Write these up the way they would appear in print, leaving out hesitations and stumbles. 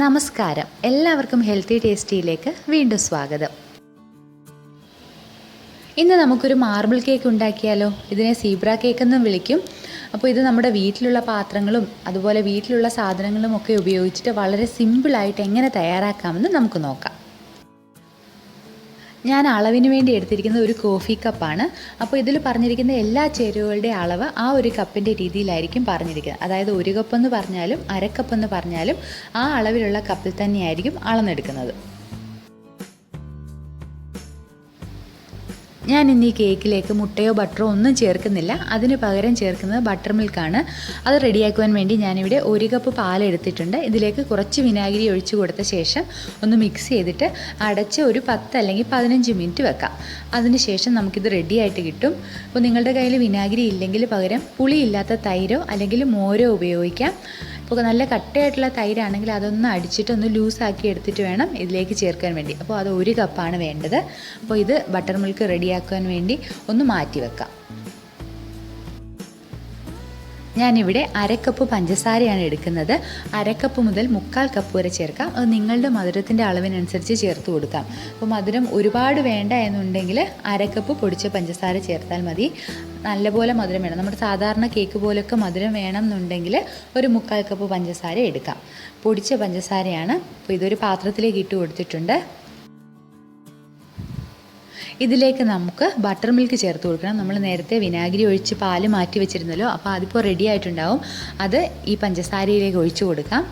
നമസ്കാരം, എല്ലാവർക്കും ഹെൽത്തി ടേസ്റ്റിയിലേക്ക് വീണ്ടും സ്വാഗതം. ഇന്ന് നമുക്കൊരു മാർബിൾ കേക്ക് ഉണ്ടാക്കിയാലോ? ഇതിനെ സീബ്ര കേക്ക് എന്നും വിളിക്കും. അപ്പോൾ ഇത് നമ്മുടെ വീട്ടിലുള്ള പാത്രങ്ങളും അതുപോലെ വീട്ടിലുള്ള സാധനങ്ങളും ഒക്കെ ഉപയോഗിച്ചിട്ട് വളരെ സിമ്പിളായിട്ട് എങ്ങനെ തയ്യാറാക്കാമെന്ന് നമുക്ക് നോക്കാം. ഞാൻ അളവിന് വേണ്ടി എടുത്തിരിക്കുന്നത് ഒരു കോഫി കപ്പാണ്. അപ്പോൾ ഇതിൽ പറഞ്ഞിരിക്കുന്ന എല്ലാ ചേരുവകളുടെ അളവ് ആ ഒരു കപ്പിൻ്റെ രീതിയിലായിരിക്കും പറഞ്ഞിരിക്കുന്നത്. അതായത് ഒരു കപ്പെന്ന് പറഞ്ഞാലും അരക്കപ്പെന്ന് പറഞ്ഞാലും ആ അളവിലുള്ള കപ്പിൽ തന്നെയായിരിക്കും അളന്നെടുക്കുന്നത്. ഞാൻ ഇന്ന് ഈ കേക്കിലേക്ക് മുട്ടയോ ബട്ടറോ ഒന്നും ചേർക്കുന്നില്ല. അതിന് പകരം ചേർക്കുന്നത് ബട്ടർ മിൽക്കാണ്. അത് റെഡിയാക്കുവാൻ വേണ്ടി ഞാനിവിടെ ഒരു കപ്പ് പാലെടുത്തിട്ടുണ്ട്. ഇതിലേക്ക് കുറച്ച് വിനാഗിരി ഒഴിച്ചു കൊടുത്ത ശേഷം ഒന്ന് മിക്സ് ചെയ്തിട്ട് അടച്ച് ഒരു 10 അല്ലെങ്കിൽ 15 മിനിറ്റ് വെക്കാം. അതിന് ശേഷം നമുക്കിത് റെഡിയായിട്ട് കിട്ടും. അപ്പോൾ നിങ്ങളുടെ കയ്യിൽ വിനാഗിരി ഇല്ലെങ്കിൽ പകരം പുളിയില്ലാത്ത തൈരോ അല്ലെങ്കിൽ മോരോ ഉപയോഗിക്കാം. അപ്പോൾ നല്ല കട്ടയായിട്ടുള്ള തൈരാണെങ്കിൽ അതൊന്ന് അടിച്ചിട്ട് ഒന്ന് ലൂസാക്കി എടുത്തിട്ട് വേണം ഇതിലേക്ക് ചേർക്കാൻ വേണ്ടി. അപ്പോൾ അത് ഒരു കപ്പാണ് വേണ്ടത്. അപ്പോൾ ഇത് ബട്ടർ മിൽക്ക് റെഡിയാക്കാൻ വേണ്ടി ഒന്ന് മാറ്റി വെക്കാം. ഞാനിവിടെ അരക്കപ്പ് പഞ്ചസാരയാണ് എടുക്കുന്നത്. അരക്കപ്പ് മുതൽ 1/4 കപ്പ് വരെ ചേർക്കാം. അത് നിങ്ങളുടെ മധുരത്തിൻ്റെ അളവിനനുസരിച്ച് ചേർത്ത് കൊടുക്കാം. അപ്പോൾ മധുരം ഒരുപാട് വേണ്ട എന്നുണ്ടെങ്കിൽ അരക്കപ്പ് പൊടിച്ച പഞ്ചസാര ചേർത്താൽ മതി. നല്ലപോലെ മധുരം വേണം. നമ്മുടെ സാധാരണ കേക്ക് പോലൊക്കെ മധുരം വേണം എന്നുണ്ടെങ്കിൽ ഒരു 1/4 കപ്പ് പഞ്ചസാര എടുക്കാം. പൊടിച്ച പഞ്ചസാരയാണ്. അപ്പോൾ ഇതൊരു പാത്രത്തിലേക്ക് ഇട്ട് കൊടുത്തിട്ടുണ്ട്. ഇതിലേക്ക് നമുക്ക് ബട്ടർ മിൽക്ക് ചേർത്ത് കൊടുക്കണം. നമ്മൾ നേരത്തെ വിനാഗിരി ഒഴിച്ച് പാല് മാറ്റി വെച്ചിരുന്നല്ലോ, അപ്പോൾ അതിപ്പോൾ റെഡി ആയിട്ടുണ്ടാവും. അത് ഈ പഞ്ചസാരയിലേക്ക് ഒഴിച്ചു കൊടുക്കാം.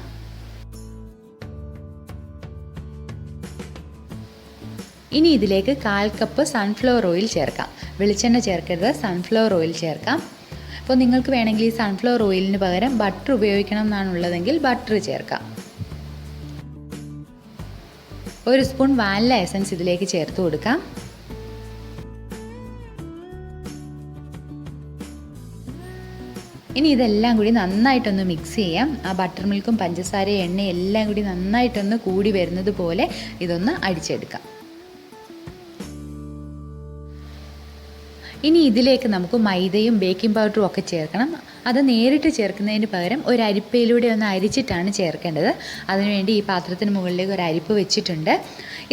ഇനി ഇതിലേക്ക് 1/4 കപ്പ് സൺഫ്ലവർ ഓയിൽ ചേർക്കാം. വെളിച്ചെണ്ണ ചേർക്കരുത്, സൺഫ്ലവർ ഓയിൽ ചേർക്കാം. അപ്പോൾ നിങ്ങൾക്ക് വേണമെങ്കിൽ ഈ സൺഫ്ലവർ ഓയിലിന് പകരം ബട്ടർ ഉപയോഗിക്കണം എന്നാണുള്ളതെങ്കിൽ ബട്ടർ ചേർക്കാം. 1 സ്പൂൺ വാനില എസൻസ് ഇതിലേക്ക് ചേർത്ത് കൊടുക്കാം. ഇനി ഇതെല്ലാം കൂടി നന്നായിട്ടൊന്ന് മിക്സ് ചെയ്യാം. ആ ബട്ടർ മിൽക്കും പഞ്ചസാരയും എണ്ണയും എല്ലാം കൂടി നന്നായിട്ടൊന്ന് കൂടി വരുന്നത് പോലെ ഇതൊന്ന് അടിച്ചെടുക്കാം. ഇനി ഇതിലേക്ക് നമുക്ക് മൈദയും ബേക്കിംഗ് പൗഡറും ഒക്കെ ചേർക്കണം. അത് നേരിട്ട് ചേർക്കുന്നതിന് പകരം ഒരു അരിപ്പയിലൂടെ ഒന്ന് അരിച്ചിട്ടാണ് ചേർക്കേണ്ടത്. അതിനുവേണ്ടി ഈ പാത്രത്തിന് മുകളിലേക്ക് ഒരു അരിപ്പ് വെച്ചിട്ടുണ്ട്.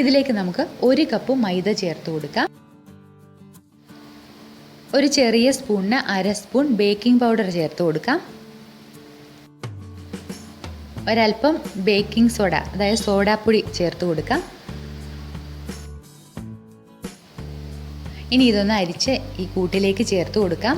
ഇതിലേക്ക് നമുക്ക് 1 കപ്പ് മൈദ ചേർത്ത് കൊടുക്കാം. ഒരു ചെറിയ സ്പൂണിന് 1/2 സ്പൂൺ ബേക്കിംഗ് പൗഡർ ചേർത്ത് കൊടുക്കാം. ഒരൽപ്പം ബേക്കിംഗ് സോഡ, അതായത് സോഡാപ്പൊടി ചേർത്ത് കൊടുക്കാം. ഇനി ഇതൊന്ന് അരിച്ച് ഈ കൂട്ടിലേക്ക് ചേർത്ത് കൊടുക്കാം.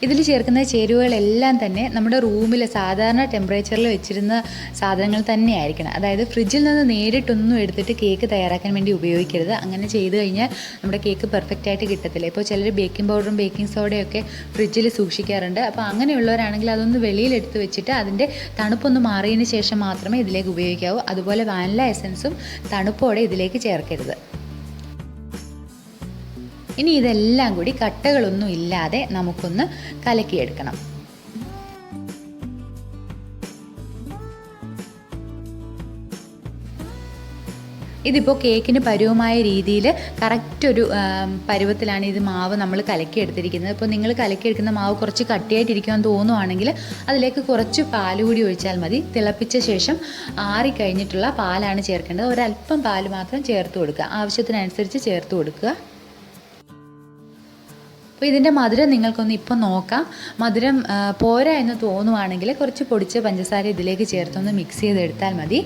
ഇതിൽ ചേർക്കുന്ന ചേരുവകളെല്ലാം തന്നെ നമ്മുടെ റൂമിൽ സാധാരണ ടെമ്പറേച്ചറിൽ വെച്ചിരുന്ന സാധനങ്ങൾ തന്നെ ആയിരിക്കണം. അതായത് ഫ്രിഡ്ജിൽ നിന്ന് നേരിട്ടൊന്നും എടുത്തിട്ട് കേക്ക് തയ്യാറാക്കാൻ വേണ്ടി ഉപയോഗിക്കരുത്. അങ്ങനെ ചെയ്ത് കഴിഞ്ഞാൽ നമ്മുടെ കേക്ക് പെർഫെക്റ്റ് ആയിട്ട് കിട്ടത്തില്ല. ഇപ്പോൾ ചിലർ ബേക്കിംഗ് പൗഡറും ബേക്കിംഗ് സോഡയൊക്കെ ഫ്രിഡ്ജിൽ സൂക്ഷിക്കാറുണ്ട്. അപ്പോൾ അങ്ങനെയുള്ളവരാണെങ്കിൽ അതൊന്ന് വെളിയിലെടുത്ത് വെച്ചിട്ട് അതിൻ്റെ തണുപ്പൊന്ന് മാറിയതിന് ശേഷം മാത്രമേ ഇതിലേക്ക് ഉപയോഗിക്കാവൂ. അതുപോലെ വാനില എസൻസും തണുപ്പോടെ ഇതിലേക്ക് ചേർക്കരുത്. ഇനി ഇതെല്ലാം കൂടി കട്ടകളൊന്നും ഇല്ലാതെ നമുക്കൊന്ന് കലക്കിയെടുക്കണം. ഇതിപ്പോൾ കേക്കിന് പരുവമായ രീതിയിൽ കറക്റ്റ് ഒരു പരുവത്തിലാണ് ഇത് മാവ് നമ്മൾ കലക്കിയെടുത്തിരിക്കുന്നത്. ഇപ്പോൾ നിങ്ങൾ കലക്കിയെടുക്കുന്ന മാവ് കുറച്ച് കട്ടിയായിട്ടിരിക്കുമെന്ന് തോന്നുവാണെങ്കിൽ അതിലേക്ക് കുറച്ച് പാൽ കൂടി ഒഴിച്ചാൽ മതി. തിളപ്പിച്ച ശേഷം ആറിക്കഴിഞ്ഞിട്ടുള്ള പാലാണ് ചേർക്കേണ്ടത്. ഒരല്പം പാൽ മാത്രം ചേർത്ത് കൊടുക്കുക. ആവശ്യത്തിനനുസരിച്ച് ചേർത്ത് കൊടുക്കുക. അപ്പോൾ ഇതിൻ്റെ മധുരം നിങ്ങൾക്കൊന്ന് ഇപ്പം നോക്കാം. മധുരം പോരാ എന്ന് തോന്നുവാണെങ്കിൽ കുറച്ച് പൊടിച്ച പഞ്ചസാര ഇതിലേക്ക് ചേർത്തൊന്ന് മിക്സ് ചെയ്തെടുത്താൽ മതി.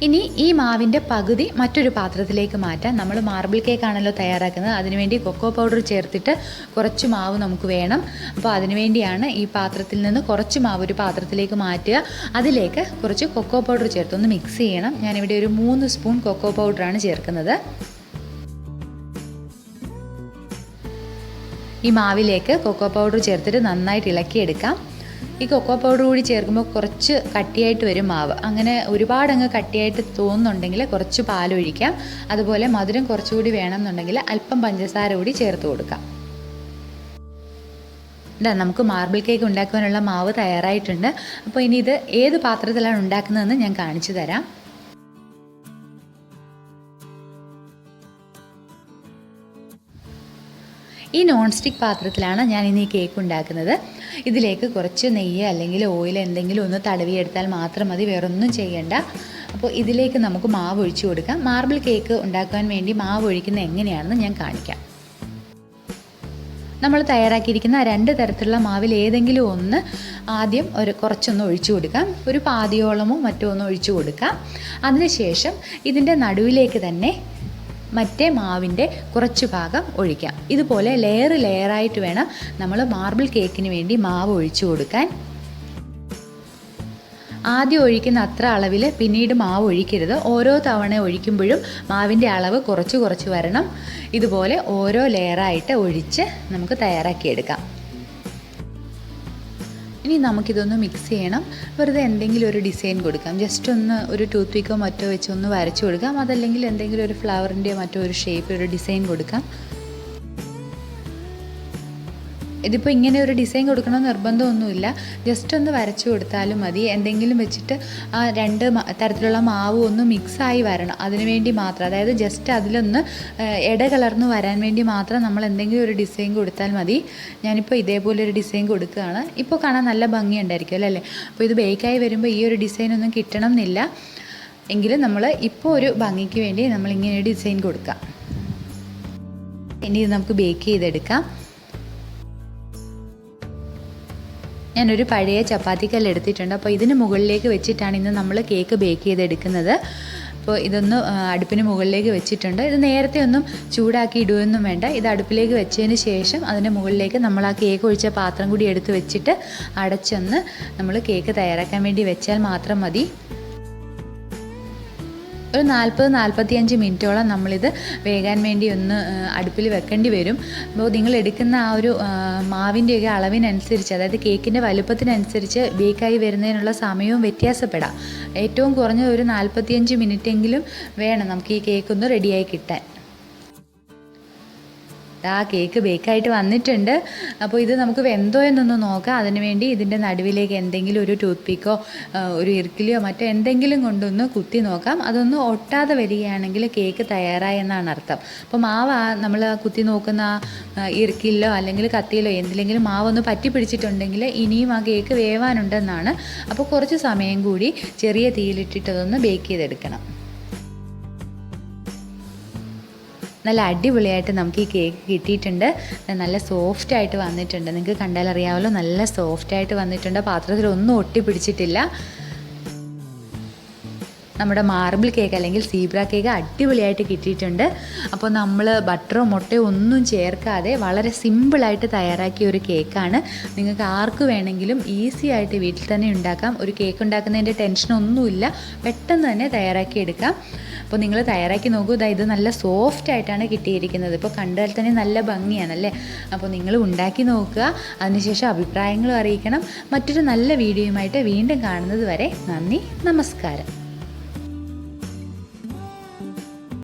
ഇനി ഈ മാവിൻ്റെ പകുതി മറ്റൊരു പാത്രത്തിലേക്ക് മാറ്റാം. നമ്മൾ മാർബിൾ കേക്കാണല്ലോ തയ്യാറാക്കുന്നത്. അതിനുവേണ്ടി കൊക്കോ പൗഡർ ചേർത്തിട്ട് കുറച്ച് മാവ് നമുക്ക് വേണം. അപ്പോൾ അതിനുവേണ്ടിയാണ് ഈ പാത്രത്തിൽ നിന്ന് കുറച്ച് മാവ് ഒരു പാത്രത്തിലേക്ക് മാറ്റുക. അതിലേക്ക് കുറച്ച് കൊക്കോ പൗഡർ ചേർത്തൊന്ന് മിക്സ് ചെയ്യണം. ഞാനിവിടെ ഒരു 3 സ്പൂൺ കൊക്കോ പൗഡറാണ് ചേർക്കുന്നത്. ഈ മാവിലേക്ക് കൊക്കോ പൗഡർ ചേർത്തിട്ട് നന്നായിട്ട് ഇളക്കിയെടുക്കാം. ഈ കൊക്കോ പൗഡർ കൂടി ചേർക്കുമ്പോൾ കുറച്ച് കട്ടിയായിട്ട് വരും മാവ്. അങ്ങനെ ഒരുപാടങ്ങ് കട്ടിയായിട്ട് തോന്നുന്നുണ്ടെങ്കിൽ കുറച്ച് പാലൊഴിക്കാം. അതുപോലെ മധുരം കുറച്ചുകൂടി വേണമെന്നുണ്ടെങ്കിൽ അല്പം പഞ്ചസാര കൂടി ചേർത്ത് കൊടുക്കാം. നമുക്ക് മാർബിൾ കേക്ക് ഉണ്ടാക്കുവാനുള്ള മാവ് തയ്യാറായിട്ടുണ്ട്. അപ്പോൾ ഇനി ഇത് ഏത് പാത്രത്തിലാണ് ഉണ്ടാക്കുന്നതെന്ന് ഞാൻ കാണിച്ചു തരാം. ഈ നോൺ സ്റ്റിക്ക് പാത്രത്തിലാണ് ഞാൻ ഇനി ഈ കേക്ക് ഉണ്ടാക്കുന്നത്. ഇതിലേക്ക് കുറച്ച് നെയ്യ് അല്ലെങ്കിൽ ഓയിൽ എന്തെങ്കിലും ഒന്ന് തടവിയെടുത്താൽ മാത്രം മതി, വേറൊന്നും ചെയ്യേണ്ട. അപ്പോൾ ഇതിലേക്ക് നമുക്ക് മാവ് ഒഴിച്ചു കൊടുക്കാം. മാർബിൾ കേക്ക് ഉണ്ടാക്കാൻ വേണ്ടി മാവ് ഒഴിക്കുന്നത് എങ്ങനെയാണെന്ന് ഞാൻ കാണിക്കാം. നമ്മൾ തയ്യാറാക്കിയിരിക്കുന്ന 2 തരത്തിലുള്ള മാവിൽ ഏതെങ്കിലും ഒന്ന് ആദ്യം കുറച്ചൊന്ന് ഒഴിച്ചു കൊടുക്കാം. ഒരു പാതിയോളമോ മറ്റോ ഒന്ന് ഒഴിച്ചു കൊടുക്കാം. അതിനുശേഷം ഇതിൻ്റെ നടുവിലേക്ക് തന്നെ മറ്റേ മാവിൻ്റെ കുറച്ച് ഭാഗം ഒഴിക്കാം. ഇതുപോലെ ലെയറായിട്ട് വേണം നമ്മൾ മാർബിൾ കേക്കിന് വേണ്ടി മാവ് ഒഴിച്ചു കൊടുക്കാൻ. ആദ്യം ഒഴിക്കുന്ന അത്ര അളവിൽ പിന്നീട് മാവ് ഒഴിക്കരുത്. ഓരോ തവണ ഒഴിക്കുമ്പോഴും മാവിൻ്റെ അളവ് കുറച്ച് വരണം. ഇതുപോലെ ഓരോ ലെയറായിട്ട് ഒഴിച്ച് നമുക്ക് തയ്യാറാക്കിയെടുക്കാം. ഇനി നമുക്കിതൊന്ന് മിക്സ് ചെയ്യണം. വെറുതെ എന്തെങ്കിലും ഒരു ഡിസൈൻ കൊടുക്കാം. ജസ്റ്റ് ഒന്ന് ഒരു ടൂത്ത് പിക്കോ മറ്റോ വെച്ച് ഒന്ന് വരച്ചു കൊടുക്കാം. അതല്ലെങ്കിൽ എന്തെങ്കിലും ഒരു ഫ്ലവറിൻ്റെയോ മറ്റോ ഒരു ഷേപ്പ് ഒരു ഡിസൈൻ കൊടുക്കാം. ഇതിപ്പോൾ ഇങ്ങനെ ഒരു ഡിസൈൻ കൊടുക്കണമെന്ന് നിർബന്ധമൊന്നുമില്ല. ജസ്റ്റ് ഒന്ന് വരച്ചു കൊടുത്താലും മതി. എന്തെങ്കിലും വെച്ചിട്ട് ആ 2 തരത്തിലുള്ള മാവ് ഒന്ന് മിക്സായി വരണം, അതിന് വേണ്ടി മാത്രം. അതായത് ജസ്റ്റ് അതിലൊന്ന് ഇടകലർന്ന് വരാൻ വേണ്ടി മാത്രം നമ്മൾ എന്തെങ്കിലും ഒരു ഡിസൈൻ കൊടുത്താൽ മതി. ഞാനിപ്പോൾ ഇതേപോലെ ഒരു ഡിസൈൻ കൊടുക്കുകയാണ്. ഇപ്പോൾ കാണാൻ നല്ല ഭംഗിയുണ്ടായിരിക്കുമല്ലോ അല്ലേ? അപ്പോൾ ഇത് ബേക്കായി വരുമ്പോൾ ഈ ഒരു ഡിസൈനൊന്നും കിട്ടണം എന്നില്ല. എങ്കിലും നമ്മൾ ഇപ്പോൾ ഒരു ഭംഗിക്ക് വേണ്ടി നമ്മളിങ്ങനെ ഒരു ഡിസൈൻ കൊടുക്കാം. ഇനി ഇത് നമുക്ക് ബേക്ക് ചെയ്തെടുക്കാം. ഞാനൊരു പഴയ ചപ്പാത്തിക്കല്ല് എടുത്തിട്ടുണ്ട്. അപ്പോൾ ഇതിന് മുകളിലേക്ക് വെച്ചിട്ടാണ് ഇന്ന് നമ്മൾ കേക്ക് ബേക്ക് ചെയ്തെടുക്കുന്നത്. അപ്പോൾ ഇതൊന്ന് അടുപ്പിന് മുകളിലേക്ക് വെച്ചിട്ടുണ്ട്. ഇത് നേരത്തെ ഒന്നും ചൂടാക്കി ഇടുകയൊന്നും വേണ്ട. ഇത് അടുപ്പിലേക്ക് വെച്ചതിന് ശേഷം അതിൻ്റെ മുകളിലേക്ക് നമ്മൾ ആ കേക്ക് ഒഴിച്ച പാത്രം കൂടി എടുത്ത് വെച്ചിട്ട് അടച്ചൊന്ന് നമ്മൾ കേക്ക് തയ്യാറാക്കാൻ വേണ്ടി വെച്ചാൽ മാത്രം മതി. ഒരു 40-45 മിനിറ്റോളം നമ്മളിത് വേകാൻ വേണ്ടി ഒന്ന് അടുപ്പിൽ വെക്കേണ്ടി വരും. അപ്പോൾ നിങ്ങൾ എടുക്കുന്ന ആ ഒരു മാവിൻ്റെയൊക്കെ അളവിനനുസരിച്ച്, അതായത് കേക്കിൻ്റെ വലുപ്പത്തിനനുസരിച്ച് ബേക്കായി വരുന്നതിനുള്ള സമയവും വ്യത്യാസപ്പെടാം. ഏറ്റവും കുറഞ്ഞ ഒരു 45 മിനിറ്റെങ്കിലും വേണം നമുക്ക് ഈ കേക്കൊന്ന് റെഡിയായി കിട്ടാൻ. ആ കേക്ക് ബേക്കായിട്ട് വന്നിട്ടുണ്ട്. അപ്പോൾ ഇത് നമുക്ക് വെന്തോ എന്നൊന്ന് നോക്കാം. അതിനുവേണ്ടി ഇതിൻ്റെ നടുവിലേക്ക് എന്തെങ്കിലും ഒരു ടൂത്ത് പിക്കോ ഒരു ഇറുക്കിലിയോ മറ്റോ എന്തെങ്കിലും കൊണ്ടൊന്ന് കുത്തി നോക്കാം. അതൊന്ന് ഒട്ടാതെ വരികയാണെങ്കിൽ കേക്ക് തയ്യാറായി എന്നാണ് അർത്ഥം. അപ്പോൾ മാവ് നമ്മൾ കുത്തി നോക്കുന്ന ഇറുക്കിലോ അല്ലെങ്കിൽ കത്തിയിലോ എന്തിലെങ്കിലും മാവൊന്ന് പറ്റി പിടിച്ചിട്ടുണ്ടെങ്കിൽ ഇനിയും ആ കേക്ക് വേവാനുണ്ടെന്നാണ്. അപ്പോൾ കുറച്ച് സമയം കൂടി ചെറിയ തീയിലിട്ടിട്ടതൊന്ന് ബേക്ക് ചെയ്തെടുക്കണം. നല്ല അടിപൊളിയായിട്ട് നമുക്ക് ഈ കേക്ക് കിട്ടിയിട്ടുണ്ട്. നല്ല സോഫ്റ്റായിട്ട് വന്നിട്ടുണ്ട്. നിങ്ങൾക്ക് കണ്ടാൽ അറിയാമല്ലോ, നല്ല സോഫ്റ്റായിട്ട് വന്നിട്ടുണ്ട്. പാത്രത്തിലൊന്നും ഒട്ടിപ്പിടിച്ചിട്ടില്ല. നമ്മുടെ മാർബിൾ കേക്ക് അല്ലെങ്കിൽ സീബ്ര കേക്ക് അടിപൊളിയായിട്ട് കിട്ടിയിട്ടുണ്ട്. അപ്പോൾ നമ്മൾ ബട്ടറോ മുട്ടയോ ഒന്നും ചേർക്കാതെ വളരെ സിമ്പിളായിട്ട് തയ്യാറാക്കിയ ഒരു കേക്കാണ്. നിങ്ങൾക്ക് ആർക്ക് വേണമെങ്കിലും ഈസി ആയിട്ട് വീട്ടിൽ തന്നെ ഉണ്ടാക്കാം. ഒരു കേക്ക് ഉണ്ടാക്കുന്നതിൻ്റെ ടെൻഷനൊന്നുമില്ല, പെട്ടെന്ന് തന്നെ തയ്യാറാക്കിയെടുക്കാം. അപ്പോൾ നിങ്ങൾ തയ്യാറാക്കി നോക്കൂ. ഇത് നല്ല സോഫ്റ്റ് ആയിട്ടാണ് കിട്ടിയിരിക്കുന്നത്. ഇപ്പോൾ കണ്ടാൽ തന്നെ നല്ല ഭംഗിയാണല്ലേ? അപ്പോൾ നിങ്ങൾ ഉണ്ടാക്കി നോക്കുക. അതിനുശേഷം അഭിപ്രായങ്ങളും അറിയിക്കണം. മറ്റൊരു നല്ല വീഡിയോയുമായിട്ട് വീണ്ടും കാണുന്നത് വരെ നന്ദി, നമസ്കാരം.